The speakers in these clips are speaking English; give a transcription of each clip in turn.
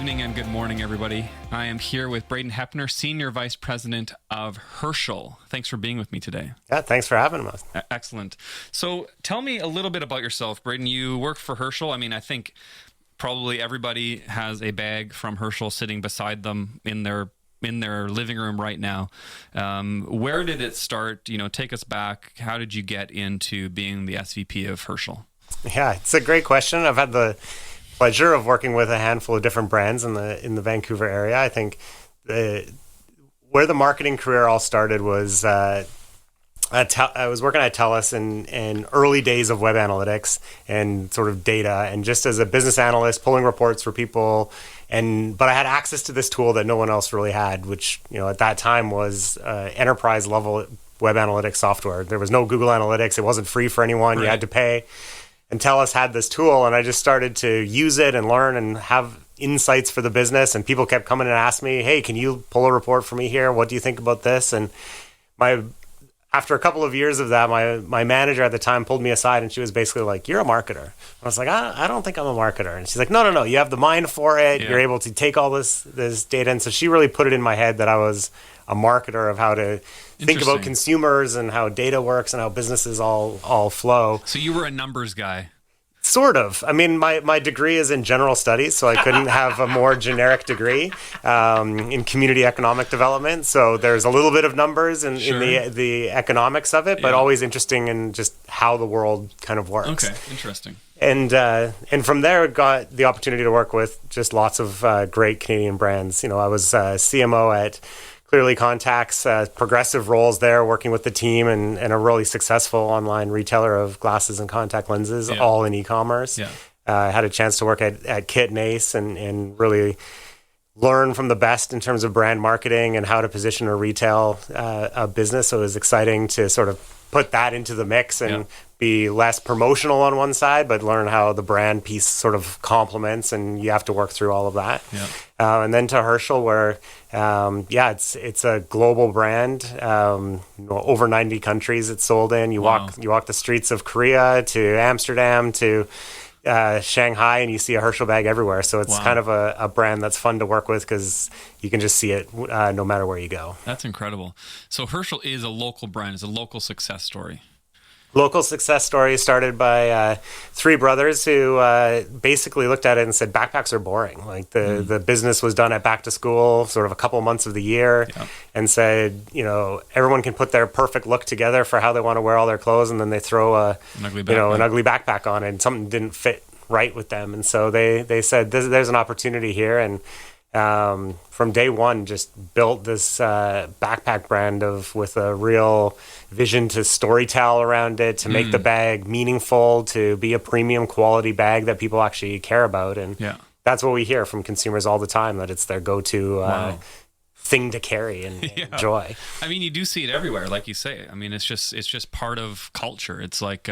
evening and good morning, everybody. I am here with Braden Hoeppner, Senior Vice President of Herschel. Thanks for being with me today. Yeah, thanks for having us. Excellent. So tell me a little bit about yourself, Braden. You work for Herschel. I mean, I think probably everybody has a bag from Herschel sitting beside them in their living room right now. Where did it start? Take us back. How did you get into being the SVP of Herschel? Yeah, it's a great question. I've had the pleasure of working with a handful of different brands in the Vancouver area. I think where the marketing career all started was I was working at TELUS in early days of web analytics and sort of data, and just as a business analyst pulling reports for people. But I had access to this tool that no one else really had, which at that time was enterprise level web analytics software. There was no Google Analytics. It wasn't free for anyone. Right. You had to pay. And TELUS had this tool, and I just started to use it and learn and have insights for the business. And people kept coming and asked me, "Hey, can you pull a report for me here? What do you think about this?" And after a couple of years of that, my manager at the time pulled me aside, and she was basically like, "You're a marketer." I was like, I don't think I'm a marketer. And she's like, No, you have the mind for it. Yeah. You're able to take all this data. And so she really put it in my head that I was a marketer of how to think about consumers and how data works and how businesses all flow. So you were a numbers guy. Sort of. I mean, my degree is in general studies, so I couldn't have a more generic degree in community economic development. So there's a little bit of numbers in the economics of it, but always interesting in just how the world kind of works. Okay, interesting. And from there, got the opportunity to work with just lots of great Canadian brands. I was CMO at Clearly Contacts, progressive roles there, working with the team and a really successful online retailer of glasses and contact lenses, all in e-commerce. Yeah. I had a chance to work at Kit and Ace and really learn from the best in terms of brand marketing and how to position a retail business. So it was exciting to sort of put that into the mix and be less promotional on one side, but learn how the brand piece sort of complements, and you have to work through all of that. Yeah. And then to Herschel, where it's a global brand. Over 90 countries it's sold in. You walk the streets of Korea to Amsterdam to Shanghai, and you see a Herschel bag everywhere. So it's kind of a brand that's fun to work with because you can just see it no matter where you go. That's incredible. So Herschel is a local brand. It's a local success story. Local success story started by three brothers who basically looked at it and said backpacks are boring. Like the business was done at back to school, sort of a couple months of the year, and said, everyone can put their perfect look together for how they want to wear all their clothes, and then they throw an ugly backpack on it, and something didn't fit right with them. And so they said, there's an opportunity here. And from day one, just built this backpack brand with a real vision to storytell around it, to make the bag meaningful, to be a premium quality bag that people actually care about. And that's what we hear from consumers all the time, that it's their go-to thing to carry and enjoy. I mean, you do see it everywhere, like you say. I mean, it's just part of culture. It's like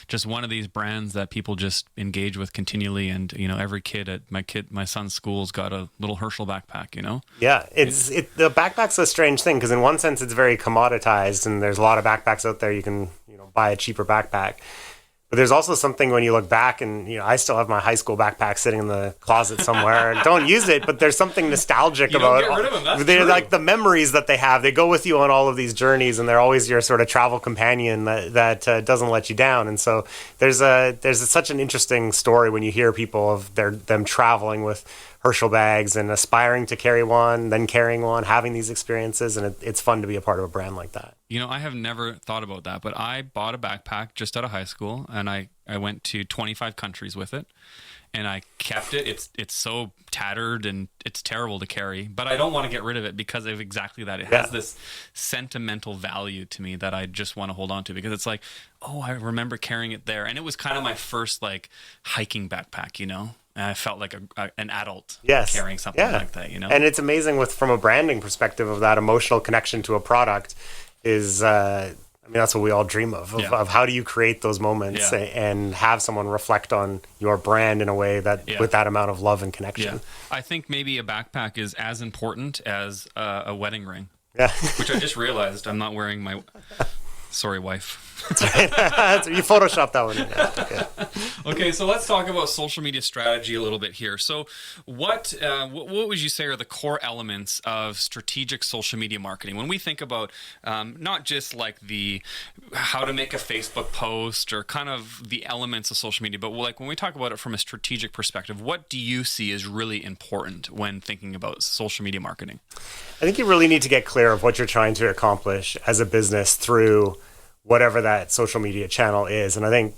just one of these brands that people just engage with continually. And every kid at my son's school's got a little Herschel backpack. Yeah, the backpack's a strange thing because in one sense it's very commoditized, and there's a lot of backpacks out there. You can buy a cheaper backpack. But there's also something when you look back, and I still have my high school backpack sitting in the closet somewhere. Don't use it, but there's something nostalgic about it. Don't get rid of them. They're like the memories that they have. They go with you on all of these journeys, and they're always your sort of travel companion that doesn't let you down. And so there's such an interesting story when you hear people of them traveling with Herschel bags and aspiring to carry one, then carrying one, having these experiences, and it's fun to be a part of a brand like that. I have never thought about that, but I bought a backpack just out of high school, and I went to 25 countries with it, and I kept it. It's so tattered and it's terrible to carry, but I don't want to get rid of it because of exactly that. It has this sentimental value to me that I just want to hold on to, because it's like, I remember carrying it there, and it was kind of my first hiking backpack, And I felt like an adult carrying something like that, And it's amazing from a branding perspective of that emotional connection to a product is, that's what we all dream of how do you create those moments and have someone reflect on your brand in a way that with that amount of love and connection. Yeah. I think maybe a backpack is as important as a wedding ring. Yeah. Which I just realized I'm not wearing Sorry, wife. You photoshopped that one in. Yeah, okay. Okay, so let's talk about social media strategy a little bit here. So what would you say are the core elements of strategic social media marketing? When we think about not just like the how to make a Facebook post or kind of the elements of social media, but like when we talk about it from a strategic perspective, what do you see is really important when thinking about social media marketing? I think you really need to get clear of what you're trying to accomplish as a business through whatever that social media channel is. And I think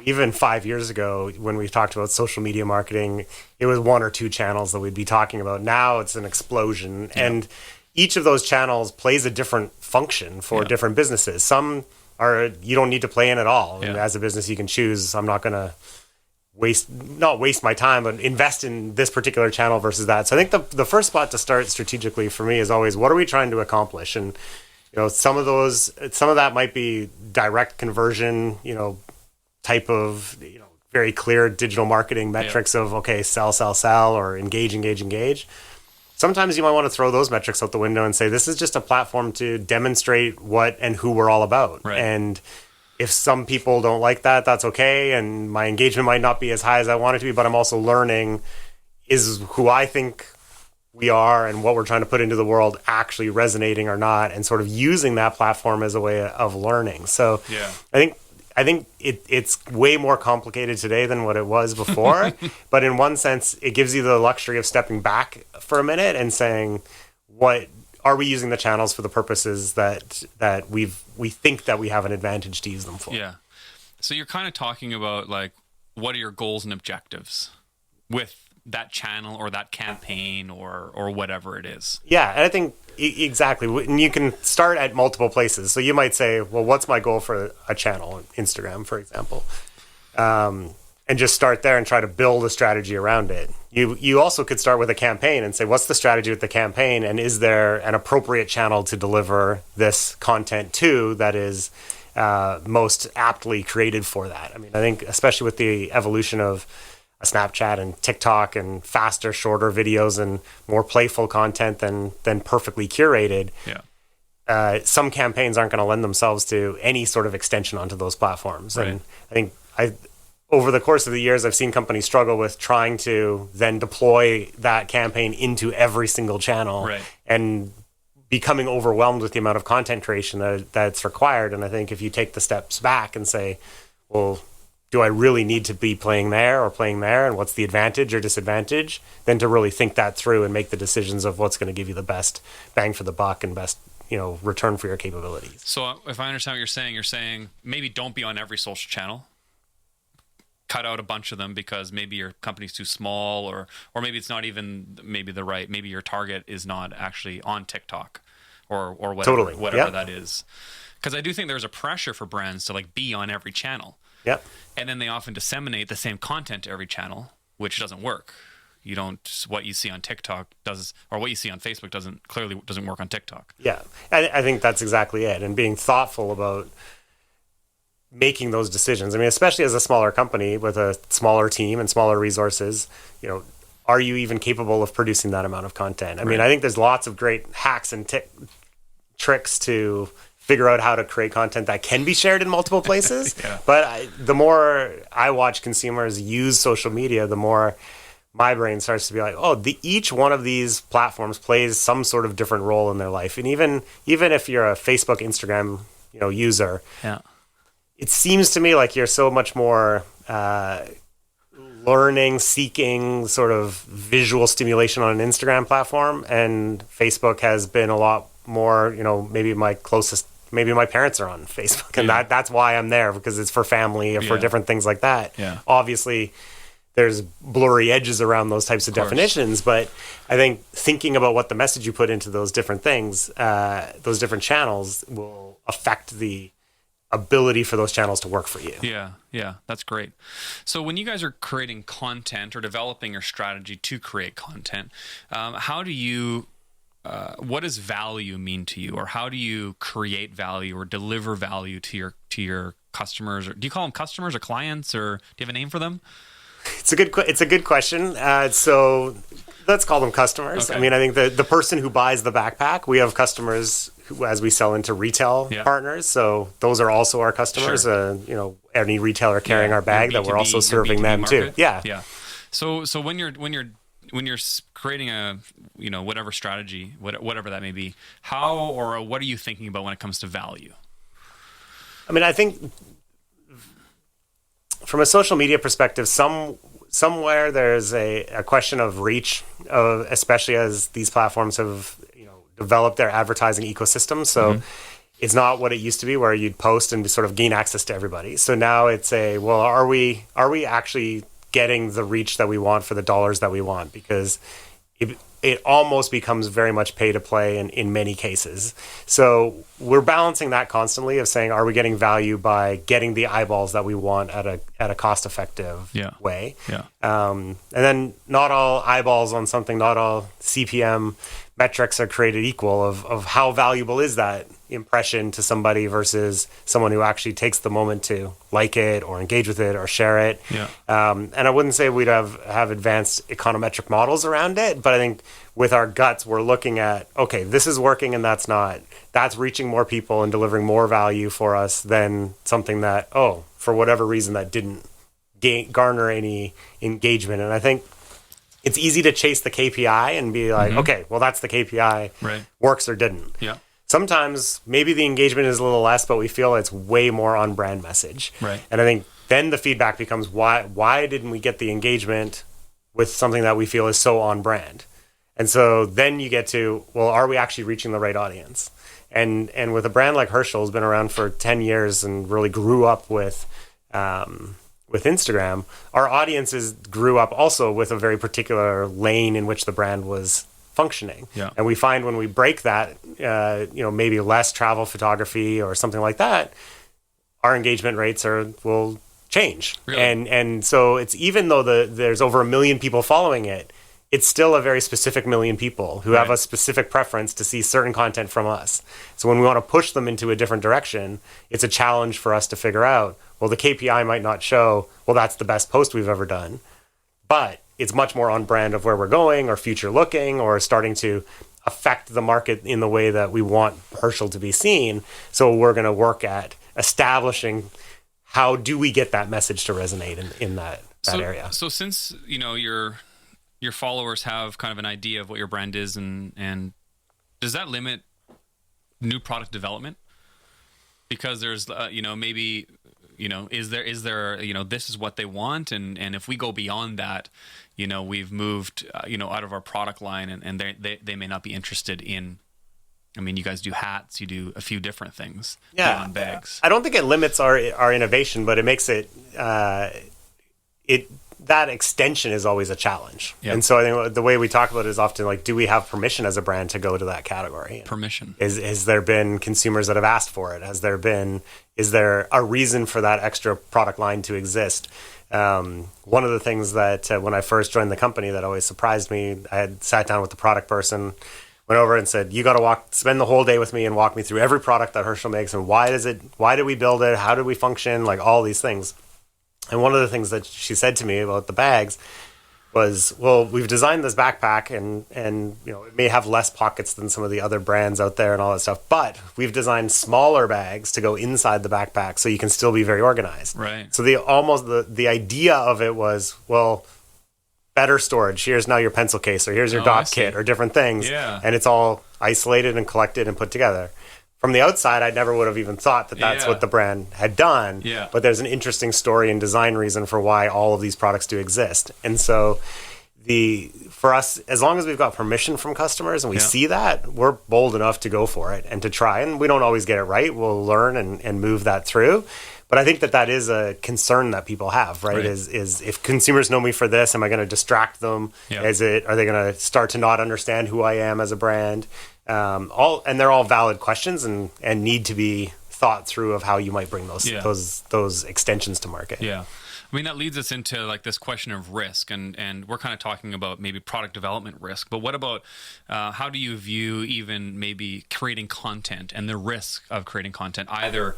even 5 years ago, when we talked about social media marketing, it was one or two channels that we'd be talking about. Now it's an explosion. Yeah. And each of those channels plays a different function for different businesses. Some are, you don't need to play in at all. Yeah. And as a business, you can choose, I'm not going to not waste my time, but invest in this particular channel versus that. So I think the first spot to start strategically for me is always, what are we trying to accomplish? And some of that might be direct conversion, type of, very clear digital marketing metrics of, okay, sell, or engage. Sometimes you might want to throw those metrics out the window and say, this is just a platform to demonstrate what and who we're all about. Right. And if some people don't like that, that's okay. And my engagement might not be as high as I want it to be, but I'm also learning, is who I think we are and what we're trying to put into the world actually resonating or not, and sort of using that platform as a way of learning. So I think it's way more complicated today than what it was before. But in one sense, it gives you the luxury of stepping back for a minute and saying, what are we using the channels for the purposes that we think that we have an advantage to use them for? Yeah. So you're kind of talking about like, what are your goals and objectives with that channel or that campaign or whatever it is. Yeah, and I think exactly. And you can start at multiple places. So you might say, well, what's my goal for a channel, Instagram, for example? And just start there and try to build a strategy around it. You also could start with a campaign and say, what's the strategy with the campaign? And is there an appropriate channel to deliver this content to that is most aptly created for that? I mean, I think especially with the evolution of Snapchat and TikTok and faster, shorter videos and more playful content than perfectly curated. Yeah. Some campaigns aren't going to lend themselves to any sort of extension onto those platforms. Right. And I think over the course of the years, I've seen companies struggle with trying to then deploy that campaign into every single channel and becoming overwhelmed with the amount of content creation that's required. And I think if you take the steps back and say, well, do I really need to be playing there or playing there? And what's the advantage or disadvantage? Then to really think that through and make the decisions of what's going to give you the best bang for the buck and best, return for your capabilities. So if I understand what you're saying maybe don't be on every social channel. Cut out a bunch of them because maybe your company's too small or maybe it's not even maybe your target is not actually on TikTok or whatever that is. Because I do think there's a pressure for brands to like be on every channel. Yep. And then they often disseminate the same content to every channel, which doesn't work. What you see on TikTok or what you see on Facebook doesn't work on TikTok. Yeah. I think that's exactly it. And being thoughtful about making those decisions. I mean, especially as a smaller company with a smaller team and smaller resources, are you even capable of producing that amount of content? I mean, I think there's lots of great hacks and tricks to figure out how to create content that can be shared in multiple places. But the more I watch consumers use social media, the more my brain starts to be like, each one of these platforms plays some sort of different role in their life. And even if you're a Facebook, Instagram, user, it seems to me like you're so much more learning, seeking sort of visual stimulation on an Instagram platform. And Facebook has been a lot more, maybe my parents are on Facebook and that's why I'm there, because it's for family or for different things like that. Yeah. Obviously, there's blurry edges around those types of definitions, but I think thinking about what the message you put into those different things, those different channels will affect the ability for those channels to work for you. Yeah, that's great. So when you guys are creating content or developing your strategy to create content, how do you what does value mean to you, or how do you create value or deliver value to your customers? Or do you call them customers or clients, or do you have a name for them? It's a good question. So let's call them customers. Okay. I mean, I think the person who buys the backpack, we have customers as we sell into retail partners. So those are also our customers. Sure. Any retailer carrying our bag that we're also serving them market. too. Yeah. Yeah. So when you're creating a whatever strategy, whatever that may be, how or what are you thinking about when it comes to value? I mean, I think from a social media perspective, somewhere there's a question of reach, especially as these platforms have developed their advertising ecosystem. So it's not what it used to be, where you'd post and sort of gain access to everybody. So now it's are we actually getting the reach that we want for the dollars that we want? Because it almost becomes very much pay to play in many cases. So we're balancing that constantly of saying, are we getting value by getting the eyeballs that we want at a cost effective way? Yeah. And then not all eyeballs on something, not all CPM metrics are created equal of how valuable is that impression to somebody versus someone who actually takes the moment to like it or engage with it or share it. Yeah. And I wouldn't say we'd have advanced econometric models around it, but I think with our guts, we're looking at, okay, this is working and that's not. That's reaching more people and delivering more value for us than something that, for whatever reason, that didn't garner any engagement. And I think it's easy to chase the KPI and be like, okay, well, that's the KPI, right. Works or didn't. Yeah. Sometimes maybe the engagement is a little less, but we feel it's way more on brand message. Right. And I think then the feedback becomes, why didn't we get the engagement with something that we feel is so on brand? And so then you get to, well, are we actually reaching the right audience? And with a brand like Herschel, has been around for 10 years and really grew up with Instagram, our audiences grew up also with a very particular lane in which the brand was functioning. Yeah. And we find when we break that, maybe less travel photography or something like that, our engagement rates will change. Really? And so it's, even though there's over 1 million people following it, it's still a very specific 1 million people who have a specific preference to see certain content from us. So when we want to push them into a different direction, it's a challenge for us to figure out, well, the KPI might not show, well, that's the best post we've ever done, but it's much more on brand of where we're going or future looking or starting to affect the market in the way that we want Herschel to be seen. So we're going to work at establishing how do we get that message to resonate in that area. So since, your followers have kind of an idea of what your brand is, and does that limit new product development? Because there's, maybe, is there, this is what they want. And if we go beyond that, we've moved, out of our product line and they may not be interested in, I mean, you guys do hats, you do a few different things beyond bags. I don't think it limits our innovation, but it makes it, that extension is always a challenge. Yep. And so I think the way we talk about it is often like, do we have permission as a brand to go to that category? Permission. Has there been consumers that have asked for it? Is there a reason for that extra product line to exist? One of the things that when I first joined the company that always surprised me, I had sat down with the product person, went over and said, you got to spend the whole day with me and walk me through every product that Herschel makes and why did we build it? How did we function? Like all these things. And one of the things that she said to me about the bags was, well, we've designed this backpack and it may have less pockets than some of the other brands out there and all that stuff, but we've designed smaller bags to go inside the backpack so you can still be very organized. Right. So the idea of it was, well, better storage. Here's now your pencil case, or here's your dot kit, or different things. Yeah. And it's all isolated and collected and put together. From the outside, I never would have even thought that that's what the brand had done. Yeah. But there's an interesting story and design reason for why all of these products do exist. And so for us, as long as we've got permission from customers and we see that, we're bold enough to go for it and to try. And we don't always get it right. We'll learn and move that through. But I think that is a concern that people have, right? Is if consumers know me for this, am I going to distract them? Yeah. Are they going to start to not understand who I am as a brand? And they're all valid questions and need to be thought through of how you might bring those extensions to market. Yeah. I mean, that leads us into like this question of risk, and we're kind of talking about maybe product development risk, but what about how do you view even maybe creating content and the risk of creating content? Either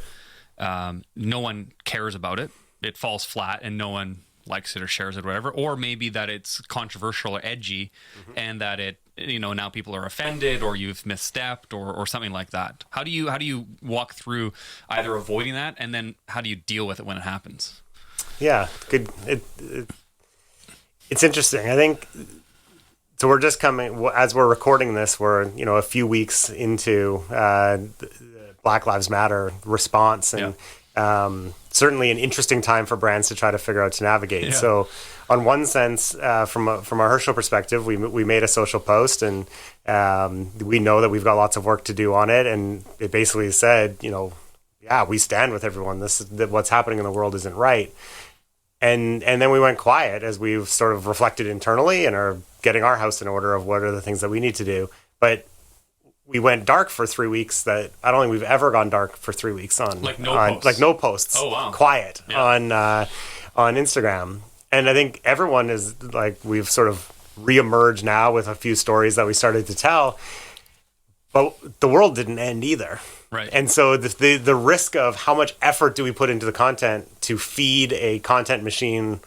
no one cares about it, it falls flat and no one likes it or shares it or whatever, or maybe that it's controversial or edgy and that it now people are offended or you've misstepped or something like that? How do you walk through either avoiding that, and then how do you deal with it when it happens? Yeah, good. It's interesting. I think so. We're just coming, as we're recording this, we're a few weeks into the Black Lives Matter response, and certainly an interesting time for brands to try to figure out to navigate. Yeah. So, on one sense, from a Herschel perspective, we made a social post, and we know that we've got lots of work to do on it, and it basically said, yeah, we stand with everyone. This is what's happening in the world isn't right. And then we went quiet as we've sort of reflected internally and are getting our house in order of what are the things that we need to do. But we went dark for 3 weeks. That I don't think we've ever gone dark for 3 weeks on no posts. Oh wow, quiet on Instagram. And I think everyone is like, we've sort of reemerged now with a few stories that we started to tell. But the world didn't end either. Right. And so the risk of how much effort do we put into the content to feed a content machine,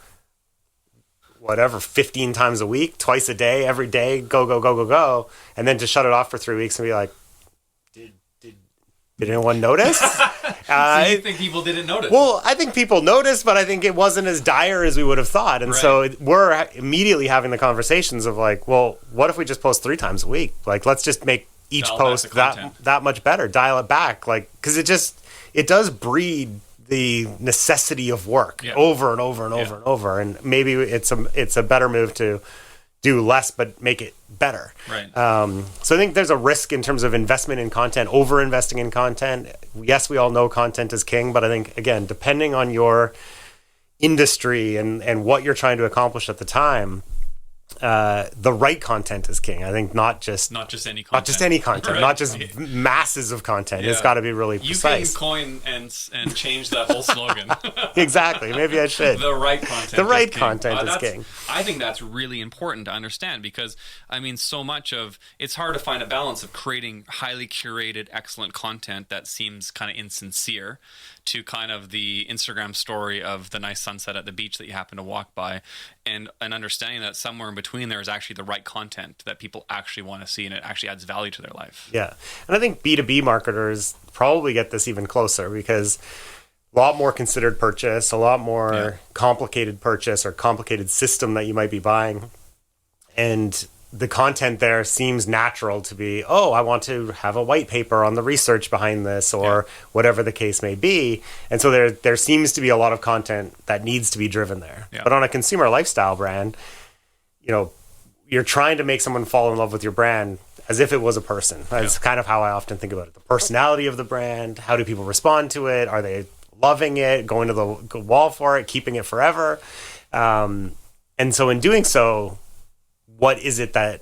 15 times a week, twice a day, every day, go, and then to shut it off for 3 weeks and be like, did anyone notice? So you think people didn't notice? Well, I think people noticed, but I think it wasn't as dire as we would have thought. And so we're immediately having the conversations of like, well, what if we just post 3 times a week? Like, let's just make each post that much better, dial it back, like, because it does breed the necessity of work over and over and over and over, and maybe it's a better move to do less but make it better. Right. So I think there's a risk in terms of investment in content, over investing in content. Yes, we all know content is king, but I think, again, depending on your industry and what you're trying to accomplish at the time, the right content is king. I think not just any content, right. Not just masses of content. It's got to be really precise. You can coin and change that whole slogan. Exactly. Maybe I should. The right content. The right content is king. I think that's really important to understand, because so much of it's hard to find a balance of creating highly curated, excellent content that seems kind of insincere to kind of the Instagram story of the nice sunset at the beach that you happen to walk by, and understanding that somewhere in between there is actually the right content that people actually want to see, and it actually adds value to their life. Yeah. And I think B2B marketers probably get this even closer, because a lot more considered purchase, a lot more complicated purchase or complicated system that you might be buying. And the content there seems natural to be, I want to have a white paper on the research behind this, or whatever the case may be. And so there seems to be a lot of content that needs to be driven there. Yeah. But on a consumer lifestyle brand, you're trying to make someone fall in love with your brand as if it was a person. That's kind of how I often think about it. The personality of the brand, how do people respond to it? Are they loving it, going to the wall for it, keeping it forever? And so in doing so, what is it that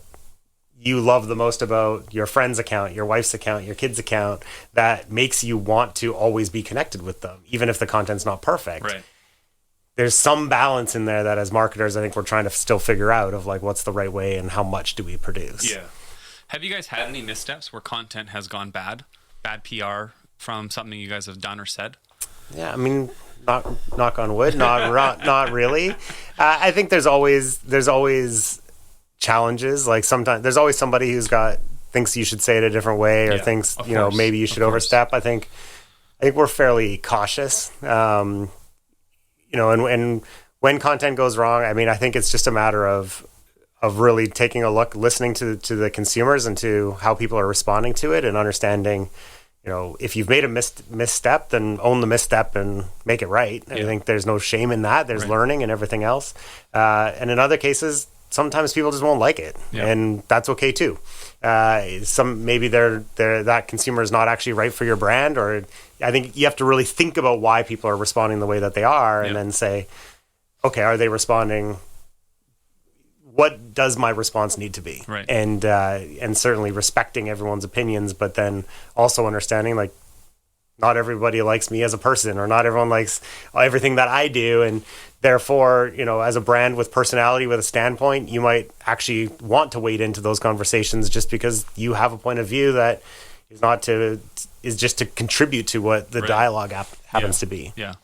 you love the most about your friend's account, your wife's account, your kid's account, that makes you want to always be connected with them, even if the content's not perfect? Right. There's some balance in there that as marketers, I think we're trying to still figure out of like, what's the right way and how much do we produce? Yeah. Have you guys had any missteps where content has gone bad PR from something you guys have done or said? Yeah, knock on wood, not really. I think there's always challenges. Like sometimes there's always somebody who's thinks you should say it a different way, or thinks maybe you should overstep. I think we're fairly cautious. And when content goes wrong, I think it's just a matter of really taking a look, listening to the consumers and to how people are responding to it, and understanding, if you've made a misstep, then own the misstep and make it right. I think there's no shame in that. There's learning and everything else. And in other cases, sometimes people just won't like it, and that's okay too. Maybe that consumer is not actually right for your brand, or I think you have to really think about why people are responding the way that they are, and then say, okay, are they responding? What does my response need to be? Right. And certainly respecting everyone's opinions, but then also understanding, like, not everybody likes me as a person, or not everyone likes everything that I do. And therefore, as a brand with personality, with a standpoint, you might actually want to wade into those conversations just because you have a point of view that is just to contribute to what the dialogue happens to be. Yeah.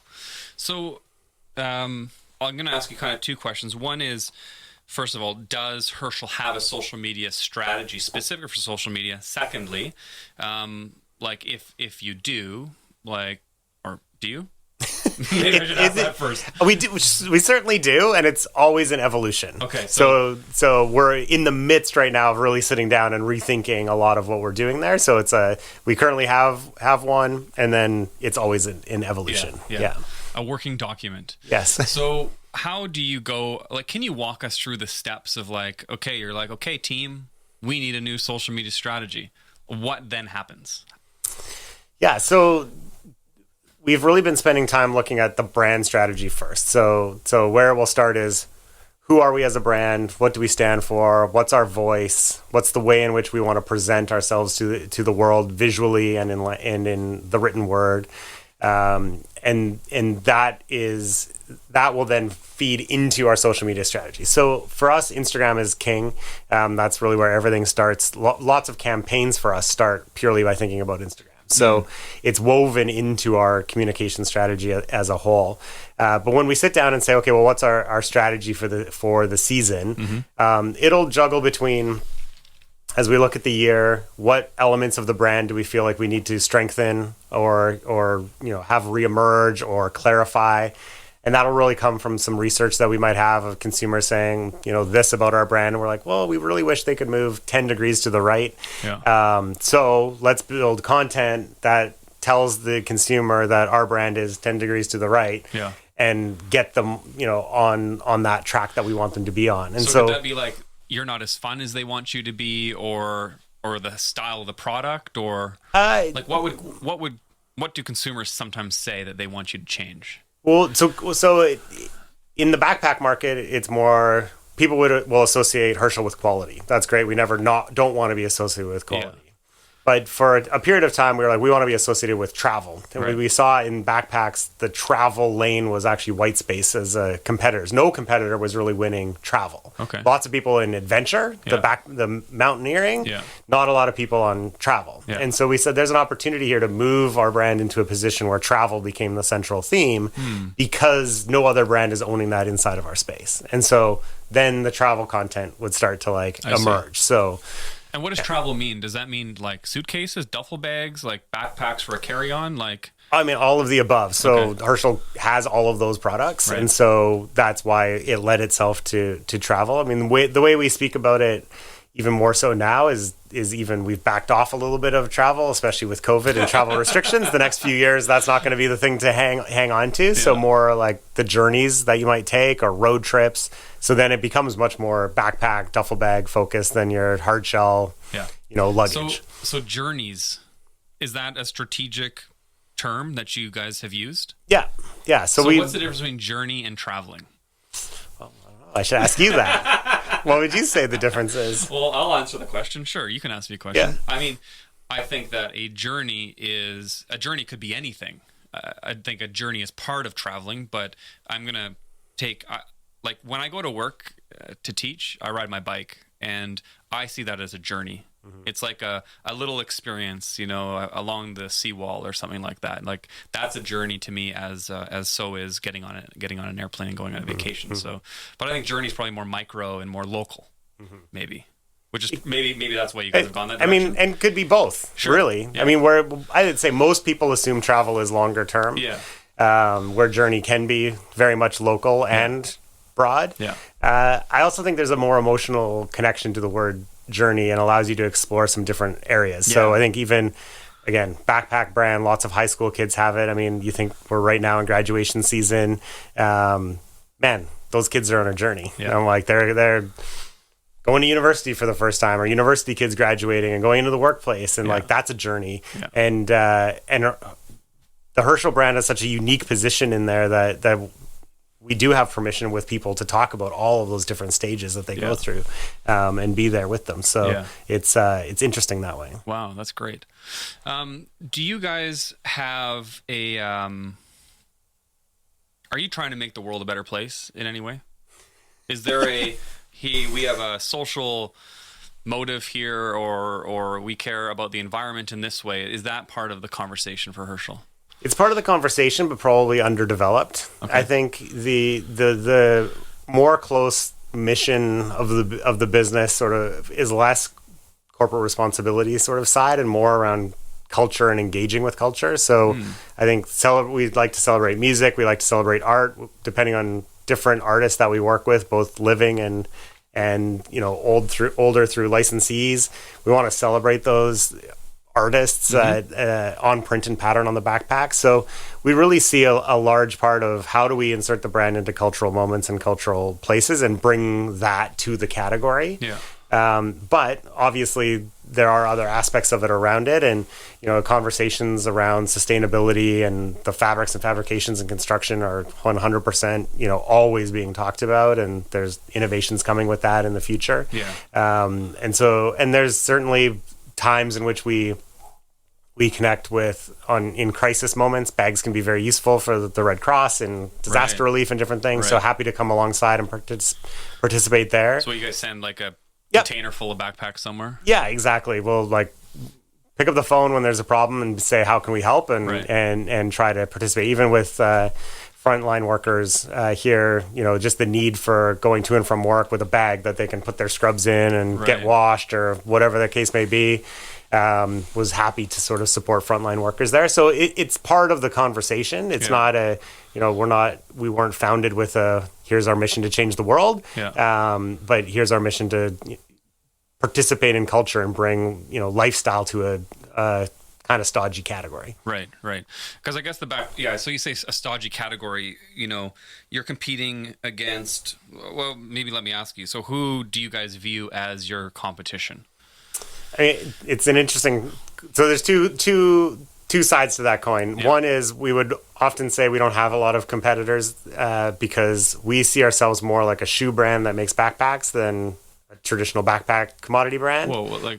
So I'm going to ask you kind of 2 questions. One is, first of all, does Herschel have a social media strategy specific for social media? Secondly, like if you do, like, or do you? Maybe I should ask that first. We do. We certainly do, and it's always an evolution. Okay, so we're in the midst right now of really sitting down and rethinking a lot of what we're doing there. So we currently have one, and then it's always in evolution. Yeah. A working document. Yes. So how do you go? Like, can you walk us through the steps of like, okay, you're like, okay, team, we need a new social media strategy. What then happens? Yeah. So we've really been spending time looking at the brand strategy first. So where we'll start is, who are we as a brand? What do we stand for? What's our voice? What's the way in which we want to present ourselves to the world visually and in the written word? And that will then feed into our social media strategy. So for us, Instagram is king. That's really where everything starts. Lots of campaigns for us start purely by thinking about Instagram. So it's woven into our communication strategy as a whole. But when we sit down and say, okay, well, what's our strategy for the season? It'll juggle between, as we look at the year, what elements of the brand do we feel like we need to strengthen or have reemerge or clarify? And that'll really come from some research that we might have of consumers saying, this about our brand. And we're like, well, we really wish they could move 10 degrees to the right. Yeah. So let's build content that tells the consumer that our brand is 10 degrees to the right. Yeah. And get them, on that track that we want them to be on. And so could that be like, you're not as fun as they want you to be, or the style of the product, or like what do consumers sometimes say that they want you to change? Well, so in the backpack market, it's more people will associate Herschel with quality. That's great. We never don't want to be associated with quality. Yeah. But for a period of time, we were like, we want to be associated with travel. And right. we saw in backpacks, the travel lane was actually white space as competitors. No competitor was really winning travel. Okay. Lots of people in adventure, the mountaineering, not a lot of people on travel. Yeah. And so we said, there's an opportunity here to move our brand into a position where travel became the central theme because no other brand is owning that inside of our space. And so then the travel content would start to emerge. So. And what does travel mean? Does that mean like suitcases, duffel bags, like backpacks for a carry-on? Like, I mean, all of the above. So Herschel has all of those products. Right. And so that's why it led itself to travel. I mean, the way we speak about it, even more so now, is even we've backed off a little bit of travel, especially with COVID and travel restrictions. The next few years, that's not going to be the thing to hang on to. Yeah. So more like the journeys that you might take or road trips. So then it becomes much more backpack, duffel bag focused than your hard shell, luggage. So journeys, is that a strategic term that you guys have used? Yeah. So what's the difference between journey and traveling? Well, I should ask you that. What would you say the difference is? Well, I'll answer the question. Sure, you can ask me a question. Yeah. I mean, I think that a journey could be anything. I think a journey is part of traveling, but I'm going to take... like when I go to work to teach, I ride my bike, and I see that as a journey. Mm-hmm. It's like a little experience, along the seawall or something like that. Like that's a journey to me, as so is getting on an airplane and going on a vacation. Mm-hmm. So, but I think journey is probably more micro and more local, maybe. Which is maybe that's why you guys have gone that direction. I mean, and could be both, really. Yeah. I mean, I would say most people assume travel is longer term. Yeah. Where journey can be very much local and broad. Yeah. I also think there's a more emotional connection to the word journey and allows you to explore some different areas. Yeah. So I think even, again, backpack brand, lots of high school kids have it. I mean, you think we're right now in graduation season. Man, those kids are on a journey. Yeah. And I'm like, they're going to university for the first time, or university kids graduating and going into the workplace. And that's a journey. Yeah. And the Herschel brand has such a unique position in there that we do have permission with people to talk about all of those different stages that they go through, and be there with them. So it's interesting that way. Wow, that's great. Do you guys have are you trying to make the world a better place in any way? Is there we have a social motive here, or we care about the environment in this way? Is that part of the conversation for Herschel? It's part of the conversation, but probably underdeveloped. Okay. I think the more close mission of the business sort of is less corporate responsibility sort of side and more around culture and engaging with culture. So I think we'd like to celebrate music. We like to celebrate art, depending on different artists that we work with, both living and older through licensees. We want to celebrate those artists on print and pattern on the backpack. So we really see a large part of how do we insert the brand into cultural moments and cultural places and bring that to the category. Yeah. But obviously there are other aspects of it around it, and conversations around sustainability and the fabrics and fabrications and construction are 100% always being talked about, and there's innovations coming with that in the future. Yeah. And there's certainly times in which we connect with in crisis moments. Bags can be very useful for the Red Cross and disaster relief and different things. So happy to come alongside and participate there. So you guys send like a container full of backpacks somewhere? Yeah, exactly. We'll pick up the phone when there's a problem and say, how can we help? And try to participate. Even with frontline workers here, just the need for going to and from work with a bag that they can put their scrubs in and get washed or whatever the case may be. Was happy to sort of support frontline workers there. So it's part of the conversation. It's not we weren't founded with here's our mission to change the world. But here's our mission to participate in culture and bring, lifestyle to a kind of stodgy category. Right. Because I guess so you say a stodgy category, you're competing against, well, maybe let me ask you. So who do you guys view as your competition? It's an interesting. So there's two sides to that coin. One is we would often say we don't have a lot of competitors because we see ourselves more like a shoe brand that makes backpacks than a traditional backpack commodity brand. Whoa,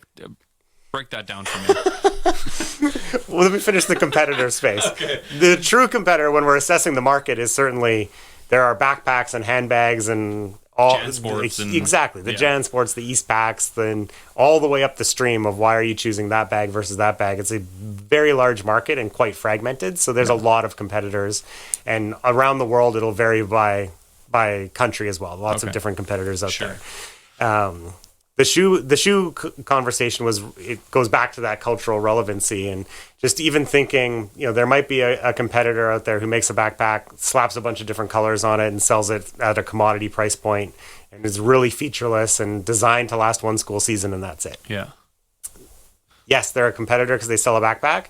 break that down for me. Well, let me finish the competitor space. Okay. The true competitor, when we're assessing the market, is certainly there are backpacks and handbags and all JanSports exactly the JanSports, the Eastpacks, then all the way up the stream of why are you choosing that bag versus that bag. It's a very large market and quite fragmented, so there's a lot of competitors, and around the world it'll vary by country as well. Lots of different competitors out there. The shoe conversation it goes back to that cultural relevancy, and just even thinking, there might be a competitor out there who makes a backpack, slaps a bunch of different colors on it and sells it at a commodity price point and is really featureless and designed to last one school season, and that's it. Yeah. Yes, they're a competitor because they sell a backpack.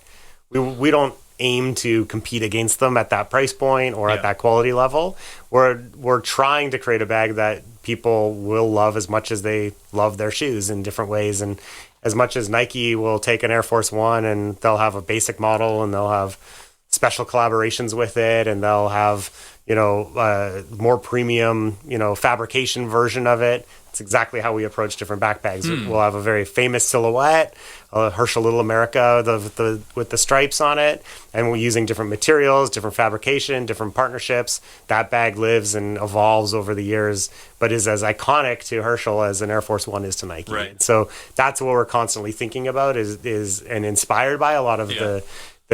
We don't aim to compete against them at that price point or at that quality level. We're trying to create a bag that people will love as much as they love their shoes in different ways. And as much as Nike will take an Air Force One and they'll have a basic model and they'll have special collaborations with it and they'll have, more premium, fabrication version of it. It's exactly how we approach different backpacks. We'll have a very famous silhouette, Herschel Little America with the stripes on it, and we're using different materials, different fabrication, different partnerships. That bag lives and evolves over the years, but is as iconic to Herschel as an Air Force One is to Nike. Right. So that's what we're constantly thinking about is and inspired by a lot of the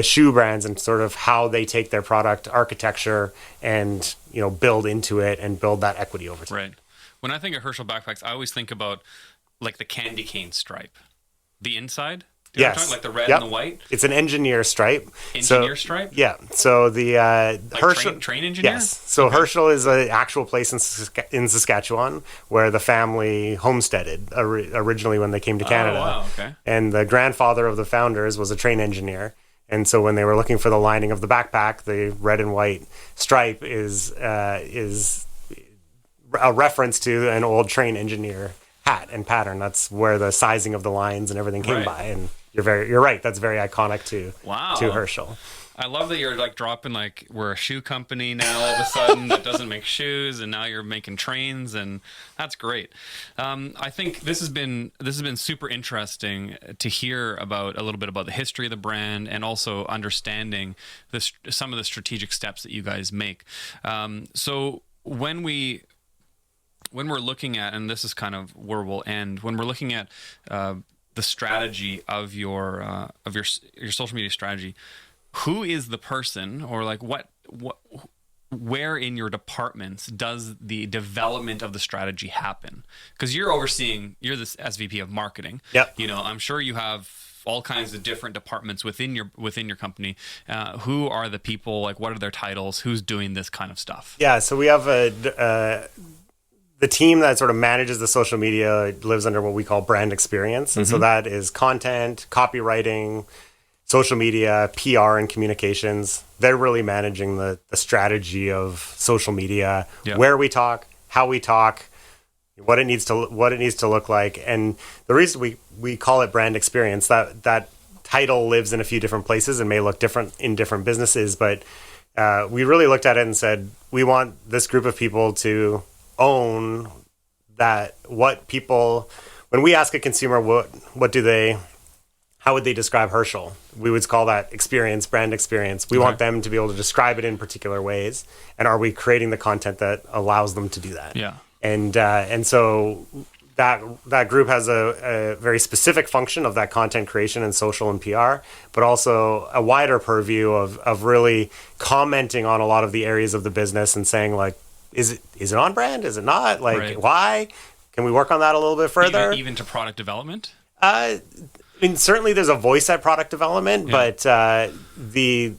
shoe brands and sort of how they take their product architecture and build into it and build that equity over time. Right. When I think of Herschel backpacks, I always think about like the candy cane stripe, the inside. Yes, like the red and the white. It's an engineer stripe. Stripe. Yeah. So the Herschel train engineer. Yes. So Herschel is an actual place in Saskatchewan where the family homesteaded originally when they came to Canada. Oh, wow. Okay. And the grandfather of the founders was a train engineer. And so when they were looking for the lining of the backpack, the red and white stripe is a reference to an old train engineer hat and pattern. That's where the sizing of the lines and everything came by. And you're right. That's very iconic to Herschel. I love that you're dropping we're a shoe company now all of a sudden that doesn't make shoes, and now you're making trains, and that's great. I think this has been super interesting to hear about a little bit about the history of the brand and also understanding some of the strategic steps that you guys make. So when we're looking at, and this is kind of where we'll end, when we're looking at the strategy of your social media strategy, who is the person, or where in your departments does the development of the strategy happen? Because you're the SVP of marketing. Yep. I'm sure you have all kinds of different departments within your company. Who are the people? Like, what are their titles? Who's doing this kind of stuff? Yeah, so we have the team that sort of manages the social media lives under what we call brand experience. And so that is content, copywriting, social media, PR, and communications. They're really managing the strategy of social media, where we talk, how we talk, what it needs to look like. And the reason we call it brand experience, that title lives in a few different places and may look different in different businesses, but we really looked at it and said, we want this group of people to own that. When we ask a consumer how would they describe Herschel, we would call that experience, brand experience. We want them to be able to describe it in particular ways, and are we creating the content that allows them to do that? Yeah. And so that group has a very specific function of that content creation and social and PR, but also a wider purview of really commenting on a lot of the areas of the business and saying, like, is it on brand? Is it not? Like, why? Can we work on that a little bit further? Even to product development? I mean, certainly there's a voice at product development, but the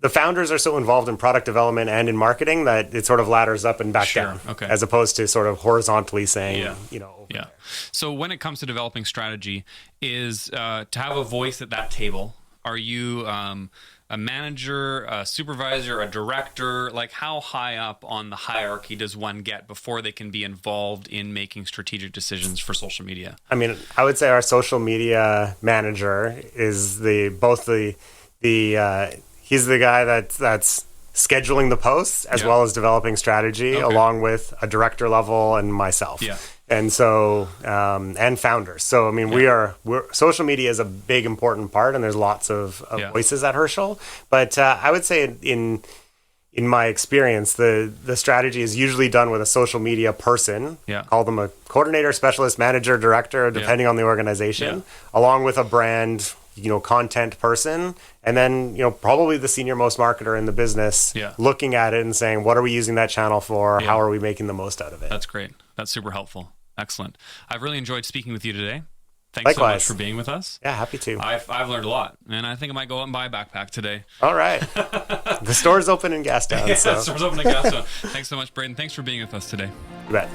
founders are so involved in product development and in marketing that it sort of ladders up and back down, as opposed to sort of horizontally saying, over there. So when it comes to developing strategy, is to have a voice at that table, are you a manager, a supervisor, a director? Like, how high up on the hierarchy does one get before they can be involved in making strategic decisions for social media? I mean, I would say our social media manager is he's the guy that's scheduling the posts as well as developing strategy, along with a director level and myself. Yeah. And so, and founders. So, I mean, we're social media is a big, important part, and there's lots of voices at Herschel. But I would say in my experience, the strategy is usually done with a social media person. Yeah. Call them a coordinator, specialist, manager, director, depending on the organization, along with a brand, content person, and then, probably the senior most marketer in the business, looking at it and saying, what are we using that channel for? How are we making the most out of it? That's great. That's super helpful. Excellent. I've really enjoyed speaking with you today. Thanks so much for being with us. Yeah, happy to. I've learned a lot, and I think I might go out and buy a backpack today. All right. The store's open in Gastown. The store's open in Gastown. Thanks so much, Braden. Thanks for being with us today. You bet.